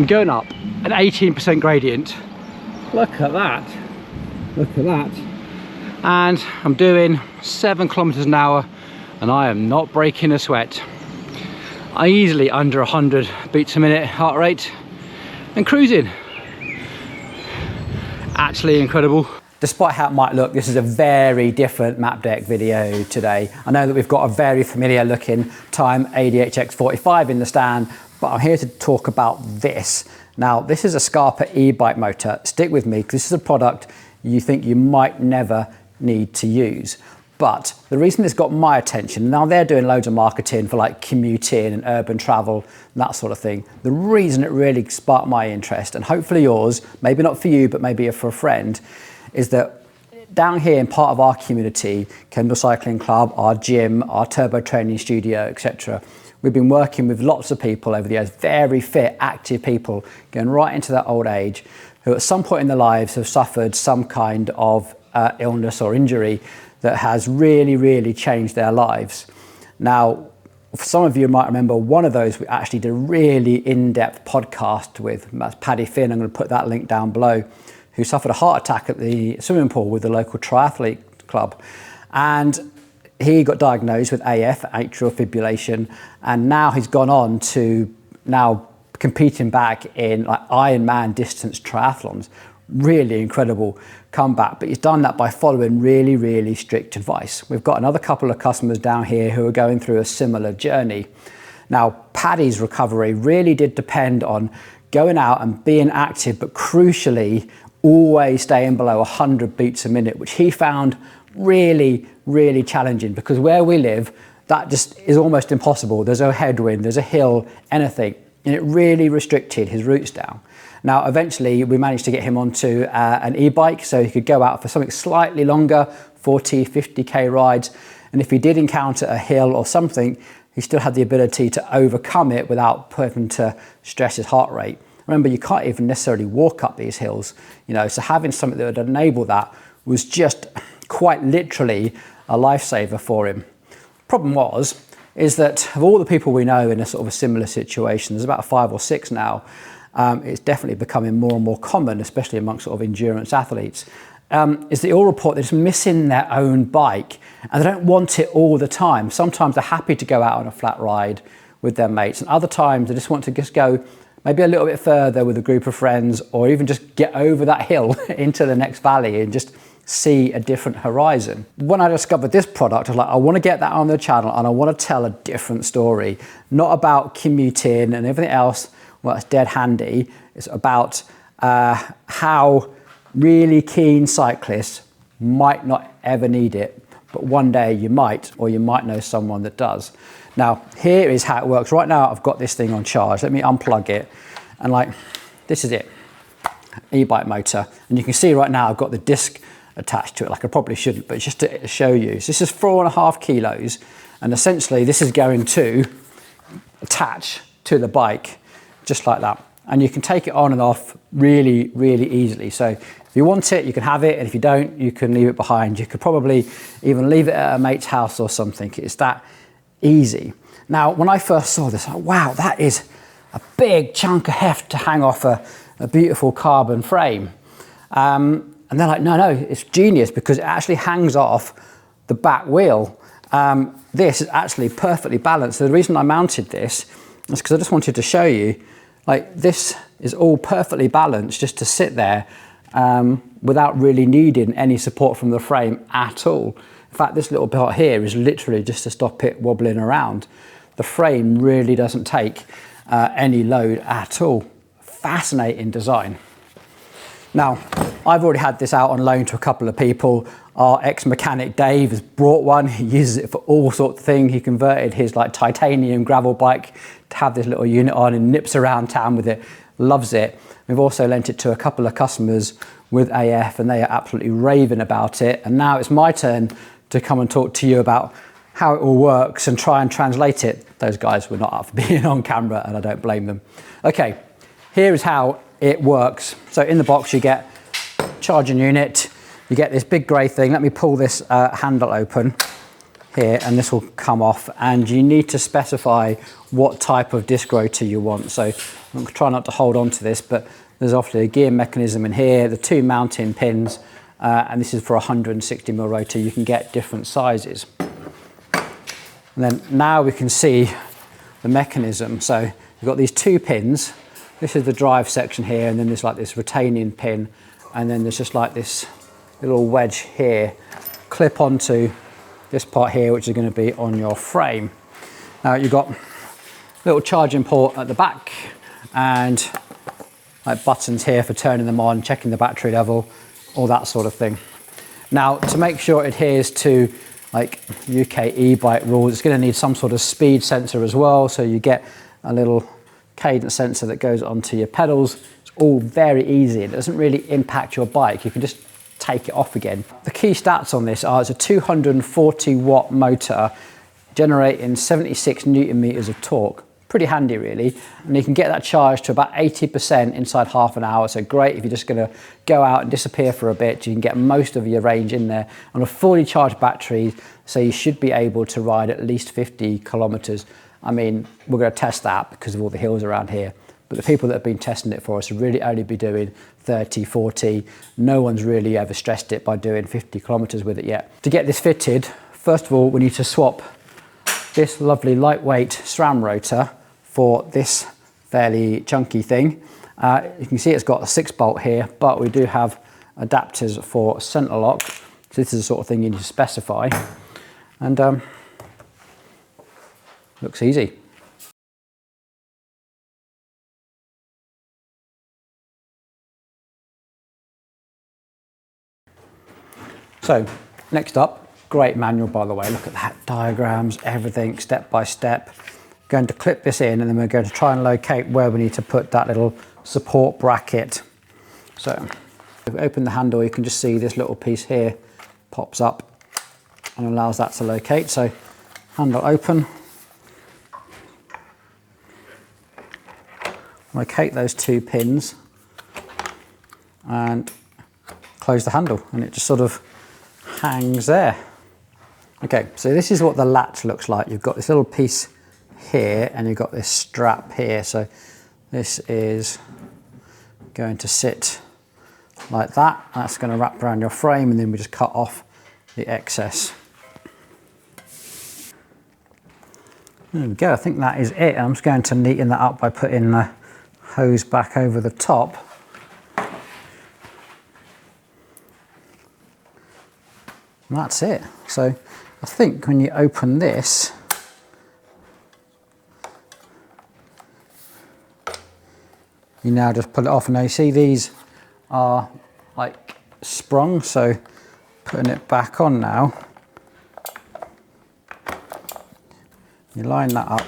I'm going up an 18% gradient. Look at that. Look at that. And I'm doing 7 kilometers an hour and I am not breaking a sweat. I easily under 100 beats a minute heart rate and cruising. Actually incredible. Despite how it might look, this is a very different Mapdec video today. I know that we've got a very familiar looking Time ADHX 45 in the stand, but I'm here to talk about this. Now, this is a Skarper e-bike motor. Stick with me, because this is a product you think you might never need to use. But the reason it's got my attention, now they're doing loads of marketing for like commuting and urban travel and that sort of thing. The reason it really sparked my interest, and hopefully yours, maybe not for you, but maybe for a friend, is that down here in part of our community, Kendal Cycling Club, our gym, our turbo training studio, etc., we've been working with lots of people over the years, very fit, active people, going right into that old age, who at some point in their lives have suffered some kind of illness or injury that has really, really changed their lives. Now, for some of you might remember one of those we actually did a really in-depth podcast with. That's Paddy Finn. I'm going to put that link down below, who suffered a heart attack at the swimming pool with the local triathlete club. And he got diagnosed with AF, atrial fibrillation, and now he's gone on to now competing back in like Ironman distance triathlons. Really incredible comeback, but he's done that by following really, really strict advice. We've got another couple of customers down here who are going through a similar journey. Now, Paddy's recovery really did depend on going out and being active, but crucially, always staying below 100 beats a minute, which he found really, really challenging, because where we live, that just is almost impossible. There's a headwind, there's a hill, anything, and it really restricted his routes down. Now, eventually we managed to get him onto an e-bike, so he could go out for something slightly longer, 40, 50K rides. And if he did encounter a hill or something, he still had the ability to overcome it without having to stress his heart rate. Remember, you can't even necessarily walk up these hills, you know, so having something that would enable that was just quite literally a lifesaver for him. Problem is that of all the people we know in a sort of a similar situation, there's about 5 or 6 now, it's definitely becoming more and more common, especially amongst sort of endurance athletes, is they all report they're just missing their own bike and they don't want it all the time. Sometimes they're happy to go out on a flat ride with their mates, and other times they just want to just go maybe a little bit further with a group of friends, or even just get over that hill into the next valley and just see a different horizon. When I discovered this product, I was like, I want to get that on the channel and I want to tell a different story, not about commuting and everything else. Well, it's dead handy. It's about how really keen cyclists might not ever need it, but one day you might, or you might know someone that does. Now, here is how it works. Right now, I've got this thing on charge. Let me unplug it. And like, this is it, e-bike motor. And you can see right now, I've got the disc attached to it, like I probably shouldn't, but just to show you. So this is 4.5 kilos. And essentially, this is going to attach to the bike, just like that. And you can take it on and off really, really easily. So if you want it, you can have it. And if you don't, you can leave it behind. You could probably even leave it at a mate's house or something. It's that easy. Now, when I first saw this, I thought, wow, that is a big chunk of heft to hang off a beautiful carbon frame. And they're like, no, it's genius, because it actually hangs off the back wheel. This is actually perfectly balanced. So the reason I mounted this is because I just wanted to show you, like, this is all perfectly balanced just to sit there without really needing any support from the frame at all. In fact, this little part here is literally just to stop it wobbling around. The frame really doesn't take any load at all. Fascinating design. Now, I've already had this out on loan to a couple of people. Our ex-mechanic Dave has brought one. He uses it for all sorts of things. He converted his like titanium gravel bike to have this little unit on and nips around town with it. Loves it. We've also lent it to a couple of customers with AF, and they are absolutely raving about it. And now it's my turn to come and talk to you about how it all works and try and translate it. Those guys were not up for being on camera, and I don't blame them. Okay, here is how it works. So in the box you get charging unit, you get this big grey thing. Let me pull this handle open. here, and this will come off, and you need to specify what type of disc rotor you want. So I'm trying not to hold on to this, but there's obviously a gear mechanism in here, the 2 mounting pins, and this is for a 160mm rotor. You can get different sizes. And then now we can see the mechanism. So you've got these 2 pins. This is the drive section here, and then there's like this retaining pin, and then there's just like this little wedge here, clip onto this part here, which is going to be on your frame. Now you've got a little charging port at the back, and like buttons here for turning them on, checking the battery level, all that sort of thing. Now, to make sure it adheres to like UK e-bike rules, it's going to need some sort of speed sensor as well. So you get a little cadence sensor that goes onto your pedals. It's all very easy. It doesn't really impact your bike. You can just take it off again. The key stats on this are it's a 240 watt motor generating 76 Newton meters of torque. Pretty handy really, and you can get that charged to about 80% inside half an hour. So great if you're just going to go out and disappear for a bit. You can get most of your range in there on a fully charged battery, so you should be able to ride at least 50 kilometers. I mean, we're going to test that because of all the hills around here, but the people that have been testing it for us will really only be doing 30, 40. No one's really ever stressed it by doing 50 kilometers with it yet. To get this fitted, first of all, we need to swap this lovely lightweight SRAM rotor for this fairly chunky thing. You can see it's got a 6-bolt here, but we do have adapters for center lock. So this is the sort of thing you need to specify. And looks easy. So next up, great manual by the way, look at that, diagrams, everything step by step. Going to clip this in, and then we're going to try and locate where we need to put that little support bracket. So if we open the handle, you can just see this little piece here pops up and allows that to locate. So handle open, locate those 2 pins and close the handle, and it just sort of hangs there. Okay, so this is what the latch looks like. You've got this little piece here and you've got this strap here. So this is going to sit like that. That's going to wrap around your frame, and then we just cut off the excess. There we go, I think that is it. I'm just going to neaten that up by putting the hose back over the top. And that's it. So I think when you open this, you now just pull it off. Now you see these are like sprung, so putting it back on now, you line that up,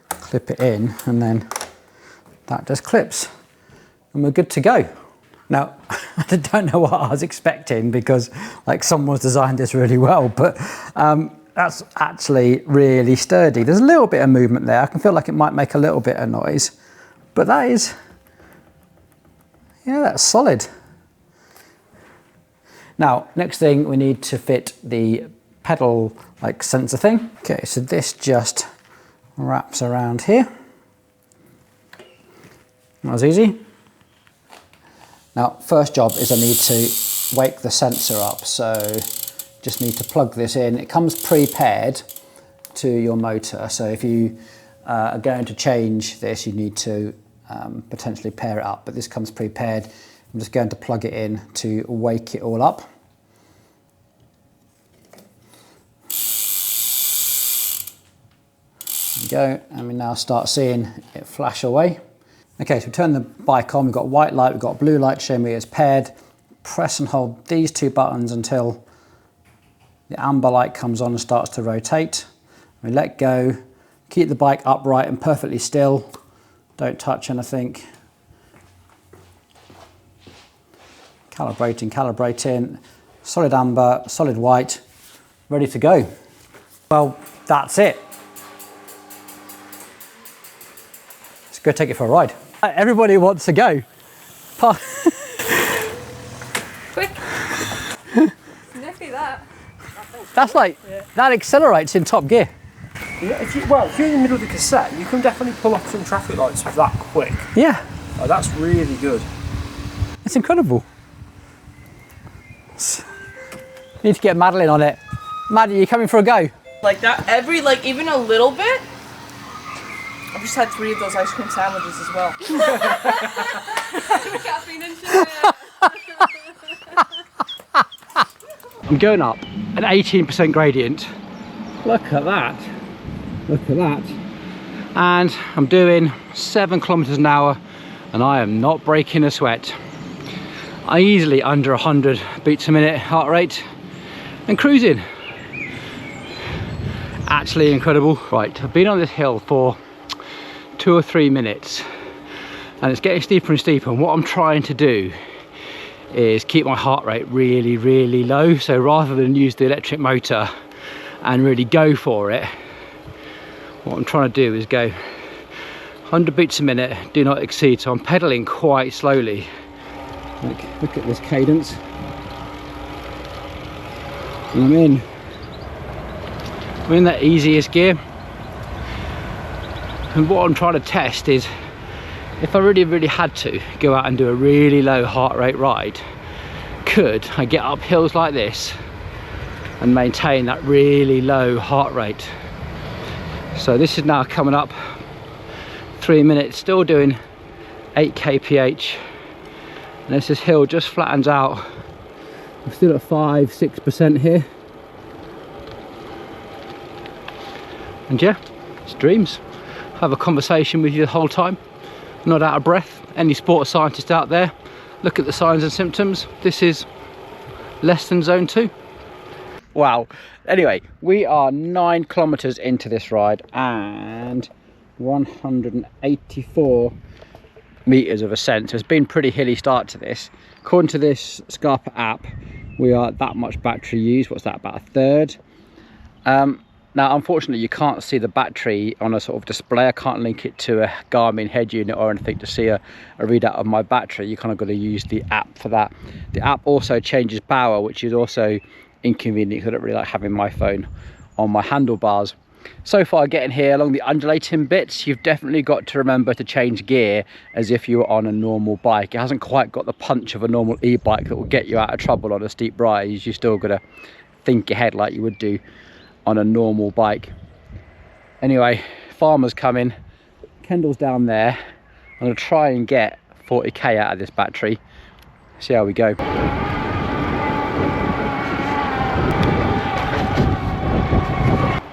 clip it in, and then that just clips and we're good to go. Now, I don't know what I was expecting because like someone's designed this really well, but that's actually really sturdy. There's a little bit of movement there. I can feel like it might make a little bit of noise, but that is, yeah, that's solid. Now, next thing we need to fit the pedal like sensor thing. Okay, so this just wraps around here. That was easy. Now, first job is I need to wake the sensor up. So just need to plug this in. It comes pre-paired to your motor. So if you are going to change this, you need to potentially pair it up, but this comes pre-paired. I'm just going to plug it in to wake it all up. There we go, and we now start seeing it flash away. Okay, so we turn the bike on, we've got white light, we've got blue light showing me it's paired. Press and hold these 2 buttons until the amber light comes on and starts to rotate. We let go, keep the bike upright and perfectly still. Don't touch anything. Calibrating, calibrating. Solid amber, solid white, ready to go. Well, that's it. Let's go take it for a ride. Everybody wants to go. Quick. Nifty that. That's like, that accelerates in top gear. Yeah, if you're in the middle of the cassette, you can definitely pull off some traffic lights that quick. Yeah. Oh, that's really good. It's incredible. Need to get Madeline on it. Maddie, you coming for a go? Like that, even a little bit. I've just had 3 of those ice cream sandwiches as well. Caffeine and shit. I'm going up an 18% gradient. Look at that. Look at that. And I'm doing 7 kilometers an hour and I am not breaking a sweat. I easily under 100 beats a minute heart rate and cruising. Actually incredible. Right, I've been on this hill for 2 or 3 minutes and it's getting steeper and steeper, and what I'm trying to do is keep my heart rate really, really low. So rather than use the electric motor and really go for it, what I'm trying to do is go 100 beats a minute, do not exceed. So I'm pedaling quite slowly. Look at this cadence. And I'm in that easiest gear. And what I'm trying to test is if I really had to go out and do a really low heart rate ride, could I get up hills like this and maintain that really low heart rate? So this is now coming up 3 minutes, still doing 8 kph, and as this hill just flattens out, I'm still at 5-6% here. And yeah, it's dreams. Have a conversation with you the whole time, not out of breath. Any sports scientist out there, look at the signs and symptoms. This is less than zone 2. Wow. Anyway, we are 9 kilometers into this ride and 184 meters of ascent. So it's been a pretty hilly start to this. According to this Skarper app, we are that much battery used. What's that, about a third? Now, unfortunately, you can't see the battery on a sort of display. I can't link it to a Garmin head unit or anything to see a readout of my battery. You kind of got to use the app for that. The app also changes power, which is also inconvenient because I don't really like having my phone on my handlebars. So far, getting here along the undulating bits, you've definitely got to remember to change gear as if you were on a normal bike. It hasn't quite got the punch of a normal e-bike that will get you out of trouble on a steep rise. You still got to think ahead like you would do on a normal bike. Anyway, farmer's coming, Kendal's down there. I'm going to try and get 40k out of this battery, see how we go.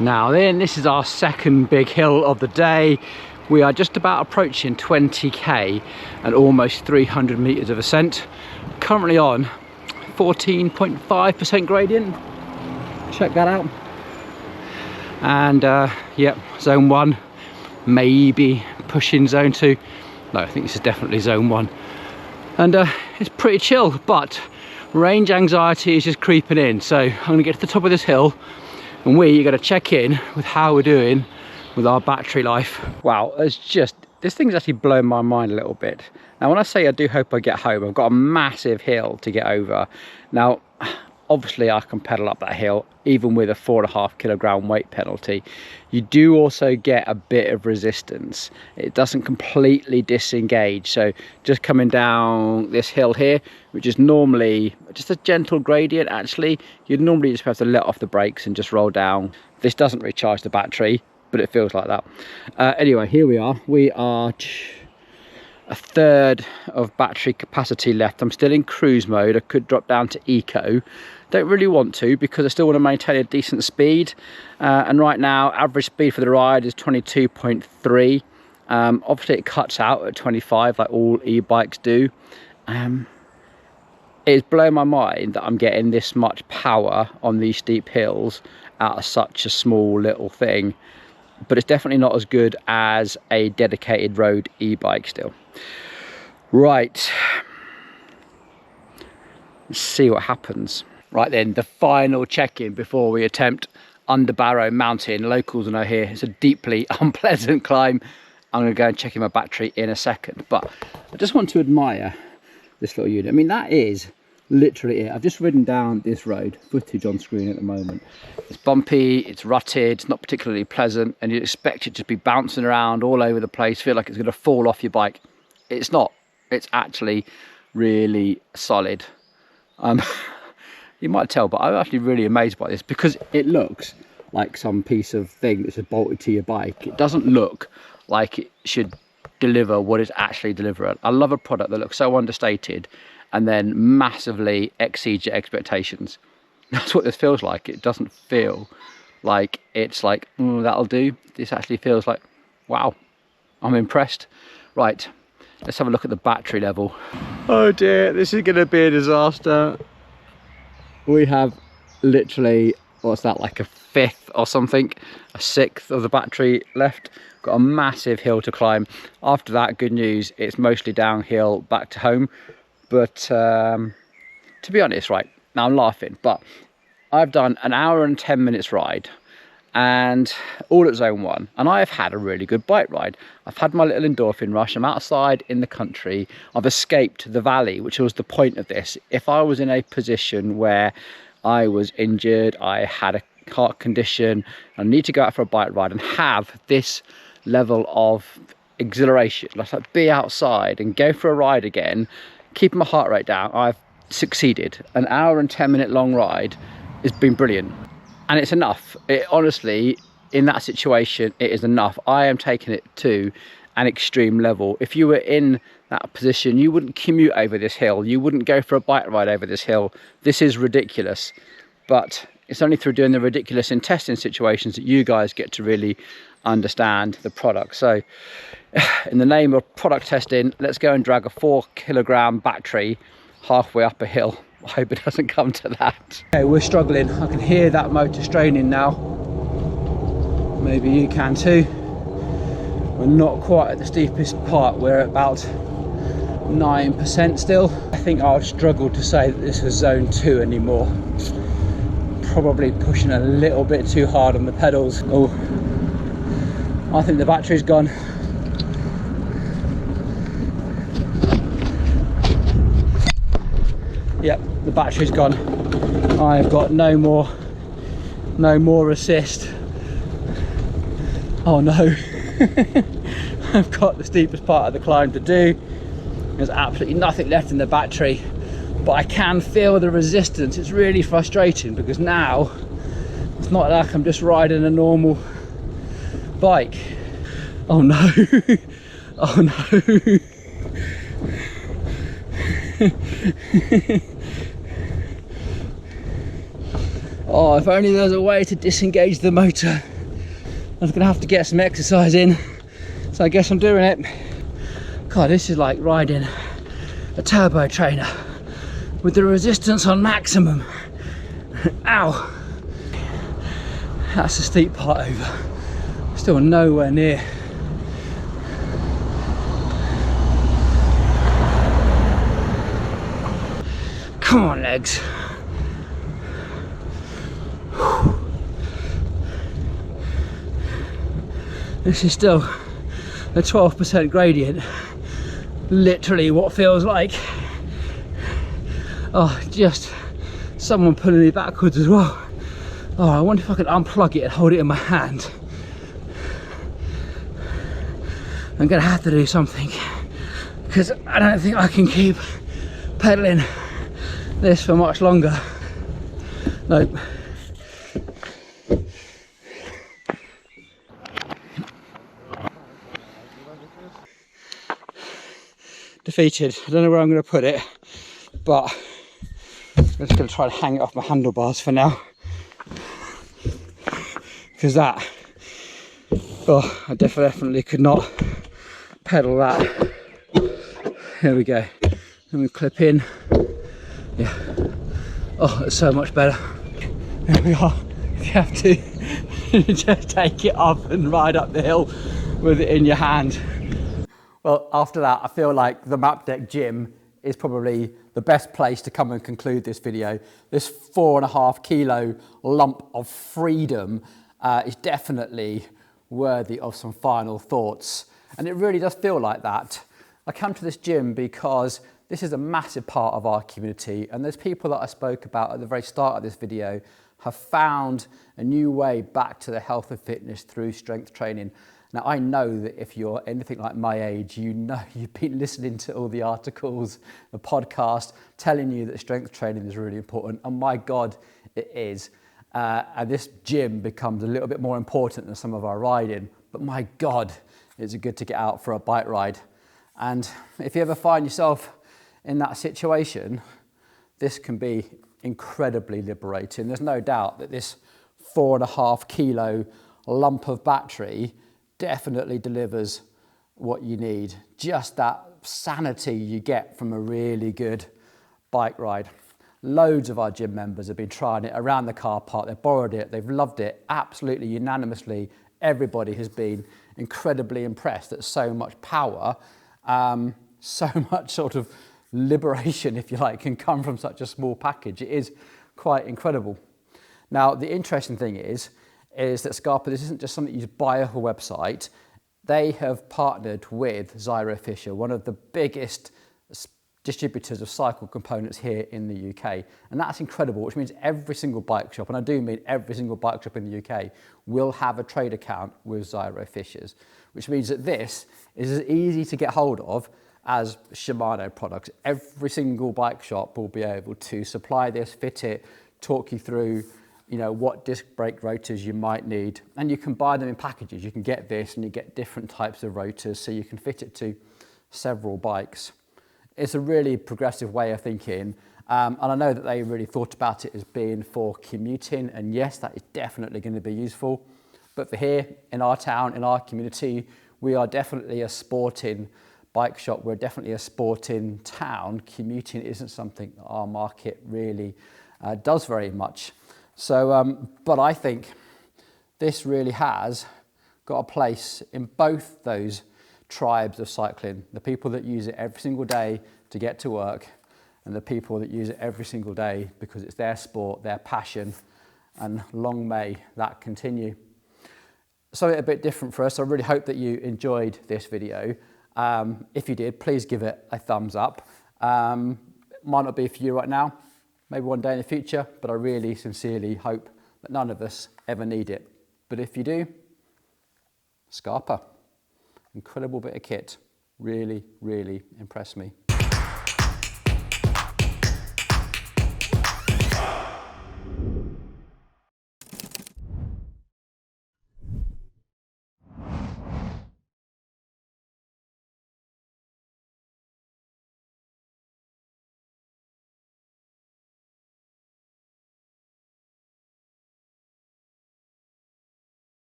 Now then, this is our second big hill of the day. We are just about approaching 20k and almost 300 meters of ascent. Currently on 14.5% gradient. Check that out. And yep, zone 1, maybe pushing zone 2. No, I think this is definitely zone 1. And it's pretty chill, but range anxiety is just creeping in. So I'm gonna get to the top of this hill and we're gonna check in with how we're doing with our battery life. Wow, it's just, this thing's actually blown my mind a little bit. Now, when I say I do hope I get home, I've got a massive hill to get over. Now, obviously I can pedal up that hill even with a 4.5 kilogram weight penalty. You do also get a bit of resistance. It doesn't completely disengage. So just coming down this hill here, which is normally just a gentle gradient, actually you'd normally just have to let off the brakes and just roll down. This doesn't recharge the battery, but it feels like that. Anyway, here we are. We are a third of battery capacity left. I'm still in cruise mode. I could drop down to eco. Don't really want to because I still want to maintain a decent speed. And right now, average speed for the ride is 22.3. Obviously, it cuts out at 25 like all e-bikes do. It's blown my mind that I'm getting this much power on these steep hills out of such a small little thing. But it's definitely not as good as a dedicated road e-bike still. Right, let's see what happens. Right then, the final check-in before we attempt Underbarrow Mountain. Locals know here it's a deeply unpleasant climb. I'm going to go and check in my battery in a second, but I just want to admire this little unit. I mean, that is literally it. I've just ridden down this road, footage on screen at the moment. It's bumpy, it's rutted, it's not particularly pleasant, and you expect it to be bouncing around all over the place, feel like it's going to fall off your bike. It's not. It's actually really solid. You might tell, but I'm actually really amazed by this because it looks like some piece of thing that's bolted to your bike. It doesn't look like it should deliver what it's actually delivering. I love a product that looks so understated and then massively exceeds your expectations. That's what this feels like. It doesn't feel like it's like, that'll do. This actually feels like, wow, I'm impressed. Right, let's have a look at the battery level. Oh dear, this is going to be a disaster. We have literally, what's that, like a fifth or something, a sixth of the battery left. Got a massive hill to climb. After that, good news, it's mostly downhill back to home. But to be honest, right, now I'm laughing, but I've done an hour and 10 minutes ride, and all at zone 1, and I've had a really good bike ride. I've had my little endorphin rush. I'm outside in the country. I've escaped the valley, which was the point of this. If I was in a position where I was injured, I had a heart condition, I need to go out for a bike ride and have this level of exhilaration, like be outside and go for a ride again, keeping my heart rate down, I've succeeded. An hour and 10 minute long ride has been brilliant, and it's enough. It honestly, in that situation, it is enough. I am taking it to an extreme level. If you were in that position, you wouldn't commute over this hill, you wouldn't go for a bike ride over this hill. This is ridiculous, but it's only through doing the ridiculous in testing situations that you guys get to really understand the product. So in the name of product testing, let's go and drag a 4 kilogram battery halfway up a hill. I hope it doesn't come to that. Okay, we're struggling. I can hear that motor straining now. Maybe you can too. We're not quite at the steepest part. We're at about 9% still. I think I would struggle to say that this was zone 2 anymore. Probably pushing a little bit too hard on the pedals. Oh, I think the battery's gone. Yep, the battery's gone. I've got no more assist. Oh no. I've got the steepest part of the climb to do. There's absolutely nothing left in the battery, but I can feel the resistance. It's really frustrating because now it's not like I'm just riding a normal bike. Oh no. Oh no. Oh, if only there was a way to disengage the motor. I was gonna have to get some exercise in, so I guess I'm doing it. God, this is like riding a turbo trainer with the resistance on maximum. Ow! That's the steep part over. Still nowhere near. Come on, legs. This is still a 12% gradient. Literally what feels like, oh, just someone pulling me backwards as well. Oh, I wonder if I could unplug it and hold it in my hand. I'm gonna have to do something because I don't think I can keep pedaling this for much longer. Nope. Defeated. I don't know where I'm going to put it, but I'm just going to try to hang it off my handlebars for now, because that, oh, I definitely could not pedal that. There we go. Let me clip in. Yeah. Oh, it's so much better. There we are. You have to just take it up and ride up the hill with it in your hand. Well, after that, I feel like the Mapdec gym is probably the best place to come and conclude this video. This 4.5 kilo lump of freedom is definitely worthy of some final thoughts. And it really does feel like that. I come to this gym because this is a massive part of our community, and those people that I spoke about at the very start of this video have found a new way back to their health and fitness through strength training. Now, I know that if you're anything like my age, you know you've been listening to all the articles, the podcast, telling you that strength training is really important, and my God, it is. And this gym becomes a little bit more important than some of our riding, but my God, it's good to get out for a bike ride. And if you ever find yourself in that situation, this can be incredibly liberating. There's no doubt that this 4.5 kilo lump of battery definitely delivers what you need. Just that sanity you get from a really good bike ride. Loads of our gym members have been trying it around the car park. They've borrowed it, they've loved it, absolutely unanimously. Everybody has been incredibly impressed at so much power. So much sort of liberation, if you like, can come from such a small package. It is quite incredible. Now, the interesting thing is that Skarper, this isn't just something you buy off a website. They have partnered with ZyroFisher, one of the biggest distributors of cycle components here in the UK. And that's incredible, which means every single bike shop, and I do mean every single bike shop in the UK, will have a trade account with ZyroFishers, which means that this is as easy to get hold of as Shimano products. Every single bike shop will be able to supply this, fit it, talk you through, you know, what disc brake rotors you might need. And you can buy them in packages. You can get this and you get different types of rotors, so you can fit it to several bikes. It's a really progressive way of thinking, and I know that they really thought about it as being for commuting, and yes, that is definitely going to be useful. But for here, in our town, in our community, we are definitely a sporting bike shop. We're definitely a sporting town. Commuting isn't something that our market really does very much. So, but I think this really has got a place in both those tribes of cycling, the people that use it every single day to get to work, and the people that use it every single day because it's their sport, their passion, and long may that continue. Something a bit different for us. I really hope that you enjoyed this video. If you did, please give it a thumbs up. It might not be for you right now, maybe one day in the future, but I really sincerely hope that none of us ever need it. But if you do, Skarper. Incredible bit of kit. Really, really impressed me.